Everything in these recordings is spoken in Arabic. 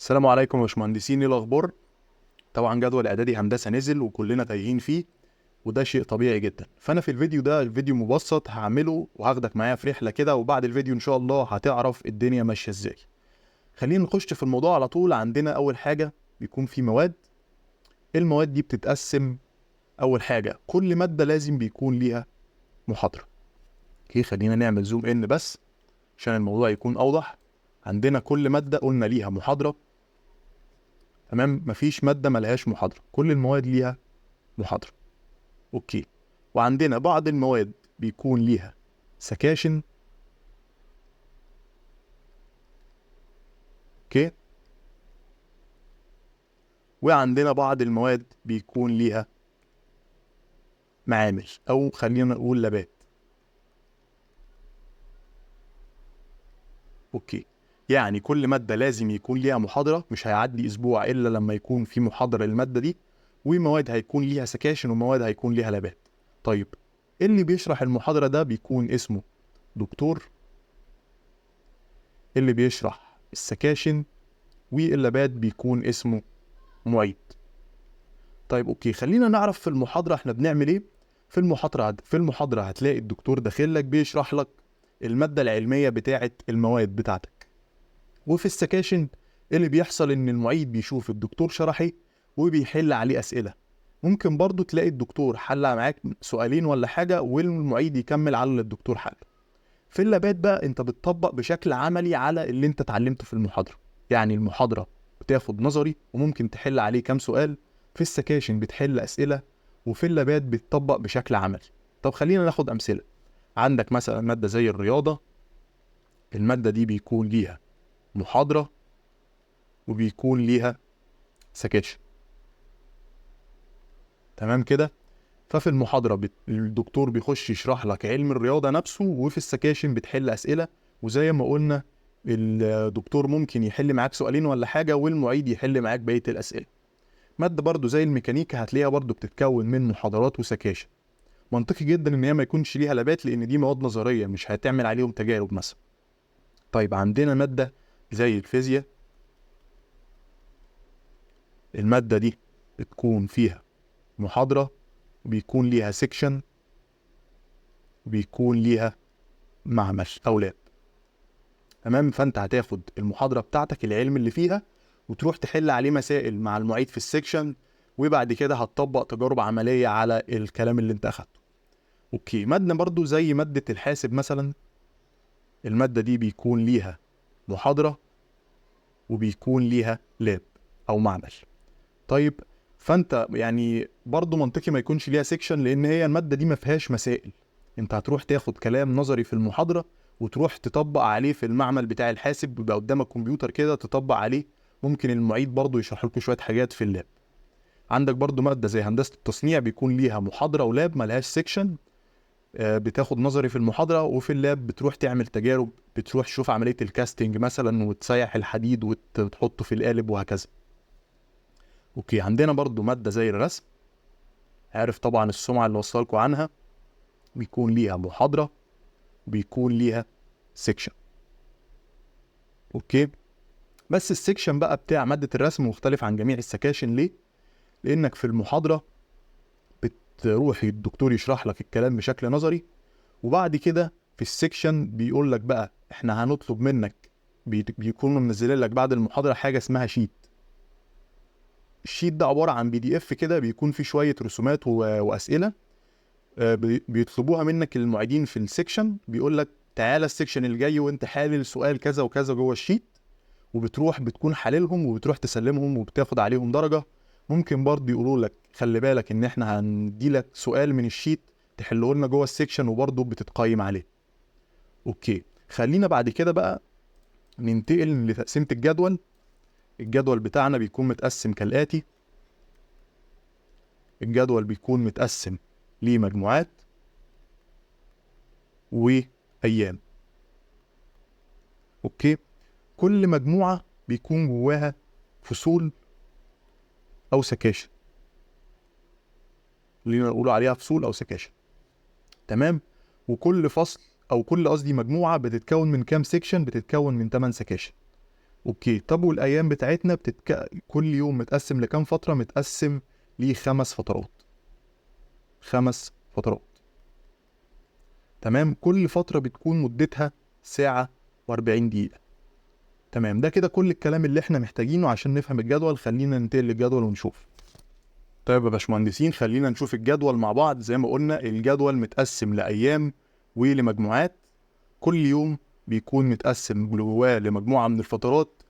السلام عليكم يا باشمهندسين، ايه الاخبار؟ طبعا جدول اعدادي هندسه نزل وكلنا تايهين فيه، وده شيء طبيعي جدا. فانا في الفيديو ده الفيديو مبسط هعمله وهاخدك معايا في رحله كده، وبعد الفيديو ان شاء الله هتعرف الدنيا ماشيه ازاي. خلينا نخش في الموضوع على طول. عندنا اول حاجه بيكون في مواد. المواد دي بتتقسم. اول حاجه كل ماده لازم بيكون ليها محاضره. اوكي، خلينا نعمل زوم ان بس عشان الموضوع يكون اوضح. عندنا كل ماده قلنا ليها محاضره. تمام، مفيش ماده ملهاش محاضره، كل المواد ليها محاضره. اوكي. وعندنا بعض المواد بيكون ليها سكاشن. اوكي. وعندنا بعض المواد بيكون ليها معامل، او خلينا نقول لابات. اوكي. يعني كل مادة لازم يكون ليها محاضرة، مش هيعدي اسبوع الا لما يكون في محاضرة للمادة دي. ومواد هيكون ليها سكاشن ومواد هيكون ليها لابات. طيب، اللي بيشرح المحاضرة ده بيكون اسمه دكتور. اللي بيشرح السكاشن واللابات بيكون اسمه معيد. طيب اوكي، خلينا نعرف في المحاضرة احنا بنعمل ايه. في المحاضرة هتلاقي الدكتور داخل لك بيشرح لك المادة العلمية بتاعة المواد بتاعتك. وفي السكاشن اللي بيحصل ان المعيد بيشوف الدكتور شرح ايه وبيحل عليه اسئلة. ممكن برضو تلاقي الدكتور حل معاك سؤالين ولا حاجة والمعيد يكمل على اللي الدكتور حل. في اللابات بقى انت بتطبق بشكل عملي على اللي انت اتعلمته في المحاضرة. يعني المحاضرة بتاخد نظري وممكن تحل عليه كام سؤال. في السكاشن بتحل أسئلة. وفي اللابات بتطبق بشكل عملي. طب خلينا ناخد أمثلة. عندك مثلا مادة زي الرياضة. المادة دي بيكون ليها محاضرة وبيكون ليها سكاشن. تمام كده. ففي المحاضرة الدكتور بيخش يشرح لك علم الرياضة نفسه، وفي السكاشن بتحل أسئلة. وزي ما قلنا الدكتور ممكن يحل معاك سؤالين ولا حاجة والمعيد يحل معاك بقية الأسئلة. مادة برضو زي الميكانيكا هتلاقيها برضو بتتكون من محاضرات وسكاشن. منطقي جدا ان هي ما يكونش ليها لابات لان دي مواد نظرية مش هتعمل عليهم تجارب مثلا. طيب عندنا مادة زي الفيزياء. المادة دي بتكون فيها محاضرة وبيكون ليها سيكشن وبيكون ليها معمل أو لاب. تمام، فأنت هتاخد المحاضرة بتاعتك العلم اللي فيها وتروح تحل عليه مسائل مع المعيد في السيكشن. وبعد كده هتطبق تجارب عملية على الكلام اللي انت أخدته. اوكي، مادة برضو زي مادة الحاسب مثلا. المادة دي بيكون ليها محاضرة وبيكون ليها لاب أو معمل. طيب، فانت يعني برضو منطقي ما يكونش ليها سيكشن لان هي المادة دي ما فيهاش مسائل. انت هتروح تاخد كلام نظري في المحاضرة وتروح تطبق عليه في المعمل بتاع الحاسب، بيبقى قدامك كمبيوتر كده تطبق عليه. ممكن المعيد برضو يشرح لكم شوية حاجات في اللاب. عندك برضو مادة زي هندسة التصنيع بيكون ليها محاضرة ولاب ملهاش سيكشن. بتاخد نظري في المحاضرة وفي اللاب بتروح تعمل تجارب. بتروح تشوف عملية الكاستنج مثلا وتسيح الحديد وتحطه في القالب وهكذا. اوكي، عندنا برضو مادة زي الرسم. عارف طبعا السمعة اللي وصلكوا عنها. بيكون ليها محاضرة وبيكون ليها سيكشن. اوكي. بس السيكشن بقى بتاع مادة الرسم مختلف عن جميع السكاشن. ليه؟ لانك في المحاضرة بتروح الدكتور يشرح لك الكلام بشكل نظري. وبعد كده في السيكشن بيقول لك بقى احنا هنطلب منك. بيكونوا منزلين لك بعد المحاضرة حاجة اسمها شيت. الشيت ده عبارة عن PDF كده بيكون فيه شوية رسومات وأسئلة. بيطلبوها منك المعيدين في السيكشن، بيقول لك تعالى السيكشن الجاي وانت حالل سؤال كذا وكذا جوه الشيت. وبتروح بتكون حللهم وبتروح تسلمهم وبتاخد عليهم درجة. ممكن برضه يقولوا لك خلي بالك ان احنا هندي لك سؤال من الشيت تحله لنا جوه السيكشن وبرضه بتتقيم عليه. اوكي، خلينا بعد كده بقى ننتقل لتقسيمة الجدول. الجدول بتاعنا بيكون متقسم كالآتي. الجدول بيكون متقسم لمجموعات وأيام. اوكي. كل مجموعة بيكون جواها فصول أو سكاشن. اللي نقولوا عليها فصول أو سكاشن. تمام. وكل فصل أو كل قصدي مجموعة بتتكون من كام سيكشن؟ بتتكون من 8 سكاشن. اوكي، طب والايام بتاعتنا كل يوم متقسم لكام فتره؟ متقسم ل5 فترات. 5 فترات. تمام، كل فتره بتكون مدتها ساعه و40 دقيقه. تمام، ده كده كل الكلام اللي احنا محتاجينه عشان نفهم الجدول. خلينا ننتقل للجدول ونشوف. طيب يا باشمهندسين، خلينا نشوف الجدول مع بعض. زي ما قلنا الجدول متقسم لايام ولمجموعات. كل يوم بيكون متقسم جواه لمجموعه من الفترات،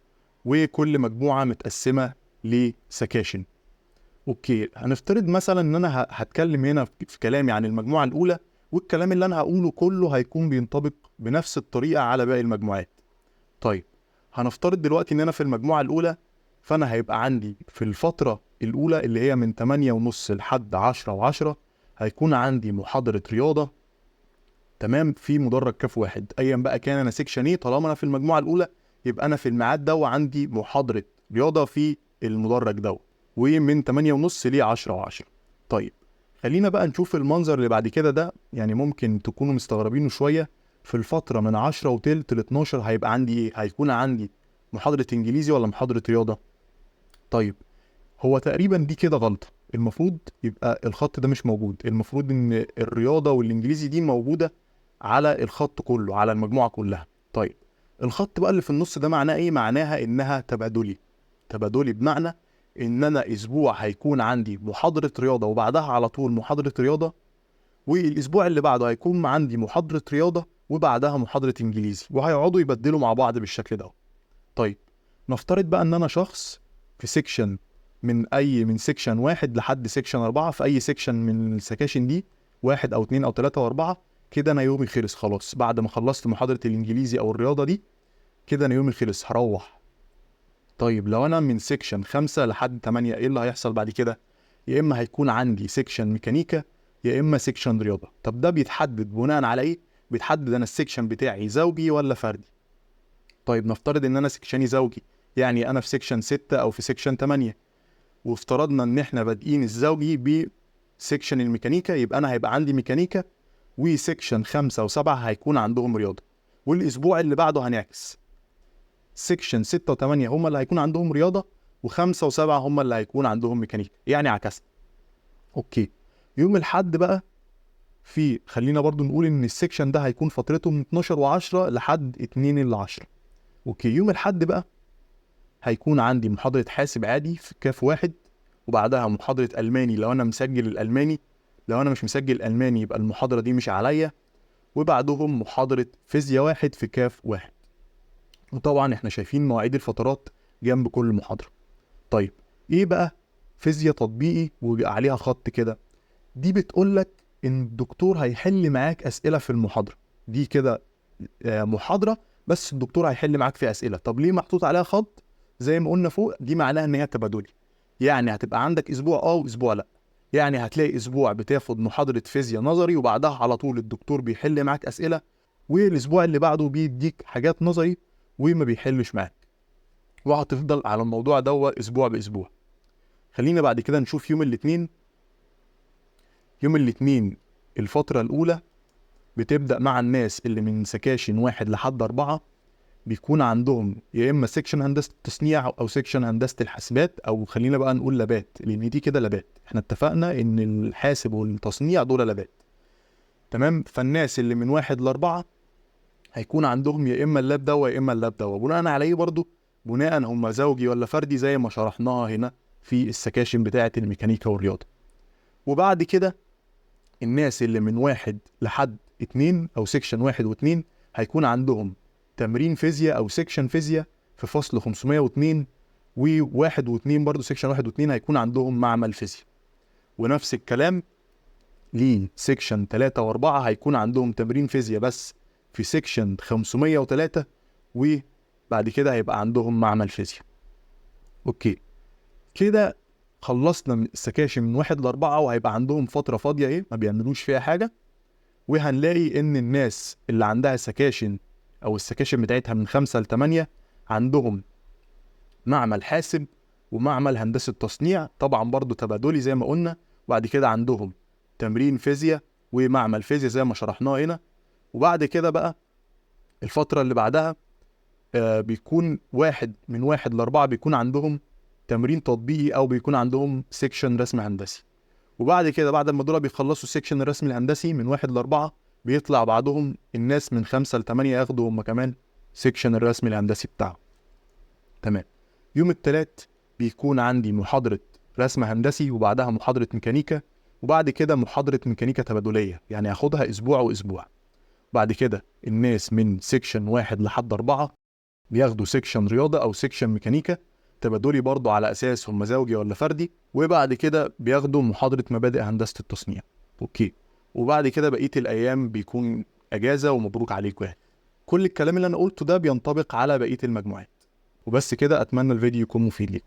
وكل مجموعه متقسمه لسكاشن. اوكي، هنفترض مثلا ان انا هتكلم هنا في كلامي عن المجموعه الاولى، والكلام اللي انا هقوله كله هيكون بينطبق بنفس الطريقه على باقي المجموعات. طيب، هنفترض دلوقتي ان انا في المجموعه الاولى، فانا هيبقى عندي في الفتره الاولى اللي هي من 8:30 لحد 10:10 هيكون عندي محاضره رياضه. تمام، في مدرج كاف واحد، ايا بقى كان انا سيكشن ايه. طالما انا في المجموعه الاولى يبقى انا في الميعاد ده وعندي محاضره رياضه في المدرج ده، ومن 8:30 ل 10:10. طيب، خلينا بقى نشوف المنظر اللي بعد كده ده. يعني ممكن تكونوا مستغربينه شويه. في الفتره من 10:15 ل 12 هيبقى عندي ايه؟ هيكون عندي محاضره انجليزي ولا محاضره رياضه؟ طيب، هو تقريبا دي كده غلطه. المفروض يبقى الخط ده مش موجود. المفروض ان الرياضه والانجليزي دي موجوده على الخط كله، على المجموعه كلها. طيب، الخط بقى اللي في النص ده معناه ايه؟ معناها انها تبادلي. تبادلي بمعنى ان انا اسبوع هيكون عندي محاضره رياضه وبعدها على طول محاضره رياضه، والاسبوع اللي بعده هيكون عندي محاضره رياضه وبعدها محاضره انجليزي، وهيقعدوا يبدلوا مع بعض بالشكل ده. طيب، نفترض بقى ان انا شخص في سيكشن من سيكشن 1 لحد سيكشن 4. في اي سيكشن من السكاشن دي 1 أو 2 أو 3 و4. كده انا يومي خلص خلاص. بعد ما خلصت محاضره الانجليزي او الرياضه دي، كده انا يومي خلص، هروح. طيب، لو انا من سيكشن 5 لحد 8، ايه اللي هيحصل بعد كده؟ يا اما هيكون عندي سيكشن ميكانيكا، يا اما سيكشن رياضه. طب ده بيتحدد بناء على ايه؟ بيتحدد انا السيكشن بتاعي زوجي ولا فردي. طيب، نفترض ان انا سيكشني زوجي، يعني انا في سيكشن 6 او في سيكشن 8، وافترضنا ان احنا بادئين الزوجي بسيكشن الميكانيكا، يبقى انا هيبقى عندي ميكانيكا، وسيكشن 5 و7 هيكون عندهم رياضه. والاسبوع اللي بعده هنعكس، سيكشن 6 و8 هم اللي هيكون عندهم رياضه، و5 و7 هم اللي هيكون عندهم ميكانيكا، يعني عكسنا. اوكي، يوم الاحد بقى، خلينا برضو نقول ان السيكشن ده هيكون فترته من 12 و10 لحد 2 ل10. اوكي، يوم الاحد بقى هيكون عندي محاضرة حاسب عادي في كاف واحد، وبعدها محاضرة ألماني لو أنا مسجل الألماني. لو أنا مش مسجل ألماني يبقى المحاضرة دي مش عليا. وبعدهم محاضرة فيزياء واحد في كاف واحد. وطبعا احنا شايفين مواعيد الفترات جنب كل محاضرة. طيب، ايه بقى فيزياء تطبيقي وعليها خط كده؟ دي بتقولك ان الدكتور هيحل معاك أسئلة في المحاضرة دي كده. محاضرة بس الدكتور هيحل معاك في أسئلة. طب ليه محطوط عليها خط؟ زي ما قلنا فوق، دي معناها ان هي تبادلي. يعني هتبقى عندك اسبوع واسبوع لا. يعني هتلاقي اسبوع بتاخد محاضرة فيزياء نظري وبعدها على طول الدكتور بيحل معاك أسئلة، والاسبوع اللي بعده بيديك حاجات نظري وما بيحلش معاك، وهتفضل على الموضوع ده اسبوع باسبوع. خلينا بعد كده نشوف يوم الاثنين. يوم الاثنين الفترة الأولى بتبدأ مع الناس اللي من سكاشن 1 لحد 4. بيكون عندهم يا اما سيكشن هندسه التصنيع او سيكشن هندسه الحاسبات، او خلينا بقى نقول لابات، لان دي كده لابات. احنا اتفقنا ان الحاسب والتصنيع دول لابات. تمام، فالناس اللي من 1 ل4 هيكون عندهم يا اما اللاب ده يا اما اللاب ده. بناء عليه برضو، بناء هم زوجي ولا فردي زي ما شرحناها هنا في السكاشن بتاعه الميكانيكا والرياضه. وبعد كده الناس اللي من 1 لحد 2 او سيكشن 1 و2 هيكون عندهم تمرين فيزياء او سيكشن فيزياء في فصل 502. وواحد و2 برضو سيكشن 1 و2 هيكون عندهم معمل فيزياء. ونفس الكلام لسيكشن 3 و4 هيكون عندهم تمرين فيزياء بس في سيكشن 503، وبعد كده هيبقى عندهم معمل فيزياء. اوكي، كده خلصنا من السكاشن من 1 ل4، وهيبقى عندهم فترة فاضية ما بيعملوش فيها حاجة. وهنلاقي ان الناس اللي عندها سكاشن او السكاشن بتاعتها من 5 ل8 عندهم معمل حاسب ومعمل هندسة تصنيع، طبعا برضو تبادلي زي ما قلنا. وبعد كده عندهم تمرين فيزياء ومعمل فيزياء زي ما شرحناه هنا. وبعد كده بقى الفترة اللي بعدها بيكون من 1 ل4 بيكون عندهم تمرين تطبيقي او بيكون عندهم سيكشن رسم هندسي. وبعد كده بعد ما دول بيخلصوا السيكشن الرسمي الهندسي من 1 ل4 بيطلع بعضهم الناس من 5 ل8 ياخدوا هم كمان سيكشن الرسمي الهندسي بتاعهم. تمام. يوم التلات بيكون عندي محاضرة رسم هندسي وبعدها محاضرة ميكانيكا، وبعد كده محاضرة ميكانيكا تبادلية، يعني هاخدها اسبوع واسبوع. بعد كده الناس من سيكشن 1 لحد 4 بياخدوا سيكشن رياضة او سيكشن ميكانيكا تبادلي برضو على اساس هم زوجي ولا فردي، وبعد كده بياخدوا محاضرة مبادئ هندسة التصنيع. اوكي. وبعد كده بقية الايام بيكون اجازة ومبروك عليكم. كل الكلام اللي انا قلته ده بينطبق على بقية المجموعات. وبس كده، اتمنى الفيديو يكون مفيد ليكم.